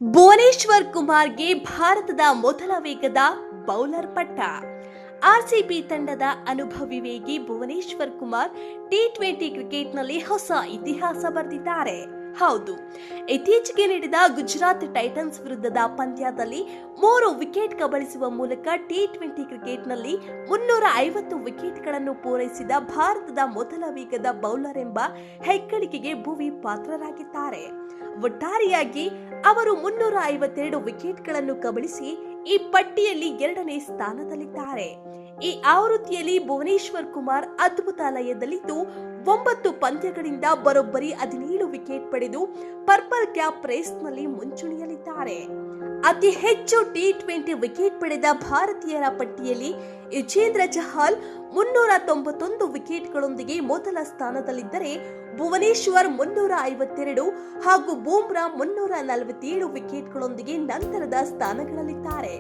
ಭುವನೇಶ್ವರ್ ಕುಮಾರ್ಗೆ ಭಾರತದ ಮೊದಲ ವೇಗದ ಬೌಲರ್ ಪಟ್ಟ. ಆರ್ಸಿಬಿ ತಂಡದ ಅನುಭವಿ ವೇಗಿ ಭುವನೇಶ್ವರ್ ಕುಮಾರ್ ಟಿ20 ಕ್ರಿಕೆಟ್ನಲ್ಲಿ ಹೊಸ ಇತಿಹಾಸ ಬರೆದಿದ್ದಾರೆ. ಹೌದು, ಇತ್ತೀಚೆಗೆ ನಡೆದ ಗುಜರಾತ್ ಟೈಟನ್ಸ್ ವಿರುದ್ಧದ ಪಂದ್ಯದಲ್ಲಿ 3 ವಿಕೆಟ್ ಕಬಳಿಸುವ ಮೂಲಕ ಟಿ20 ಕ್ರಿಕೆಟ್ನಲ್ಲಿ 350 ವಿಕೆಟ್ಗಳನ್ನು ಪೂರೈಸಿದ ಭಾರತದ ಮೊದಲ ವೇಗದ ಬೌಲರ್ ಎಂಬ ಹೆಗ್ಗಳಿಕೆಗೆ ಭುವಿ ಪಾತ್ರರಾಗಿದ್ದಾರೆ. ಒಟ್ಟಾರೆಯಾಗಿ ಅವರು 352 ವಿಕೆಟ್ಗಳನ್ನು ಕಬಳಿಸಿ ಈ ಪಟ್ಟಿಯಲ್ಲಿ 2ನೇ ಸ್ಥಾನದಲ್ಲಿದ್ದಾರೆ. ಈ ಆವೃತ್ತಿಯಲ್ಲಿ ಭುವನೇಶ್ವರ್ ಕುಮಾರ್ ಅದ್ಭುತ ಲಯದಲ್ಲಿದ್ದು 9 ಪಂದ್ಯಗಳಿಂದ ಬರೋಬ್ಬರಿ 17 ವಿಕೆಟ್ ಪಡೆದು ಪರ್ಪಲ್ ಕ್ಯಾಪ್ ರೇಸ್ನಲ್ಲಿ ಮುಂಚೂಣಿಯಲ್ಲಿದ್ದಾರೆ. ಅತಿ ಹೆಚ್ಚು ಟಿ20 ವಿಕೆಟ್ ಪಡೆದ ಭಾರತೀಯರ ಪಟ್ಟಿಯಲ್ಲಿ ಯುಜೇಂದ್ರ ಚಹಲ್ 391 ವಿಕೆಟ್ಗಳೊಂದಿಗೆ ಮೊದಲ ಸ್ಥಾನದಲ್ಲಿದ್ದರೆ, ಭುವನೇಶ್ವರ್ 352 ಹಾಗೂ ಬೂಮ್ರಾ 347 ವಿಕೆಟ್ಗಳೊಂದಿಗೆ ನಂತರದ ಸ್ಥಾನಗಳಲ್ಲಿದ್ದಾರೆ.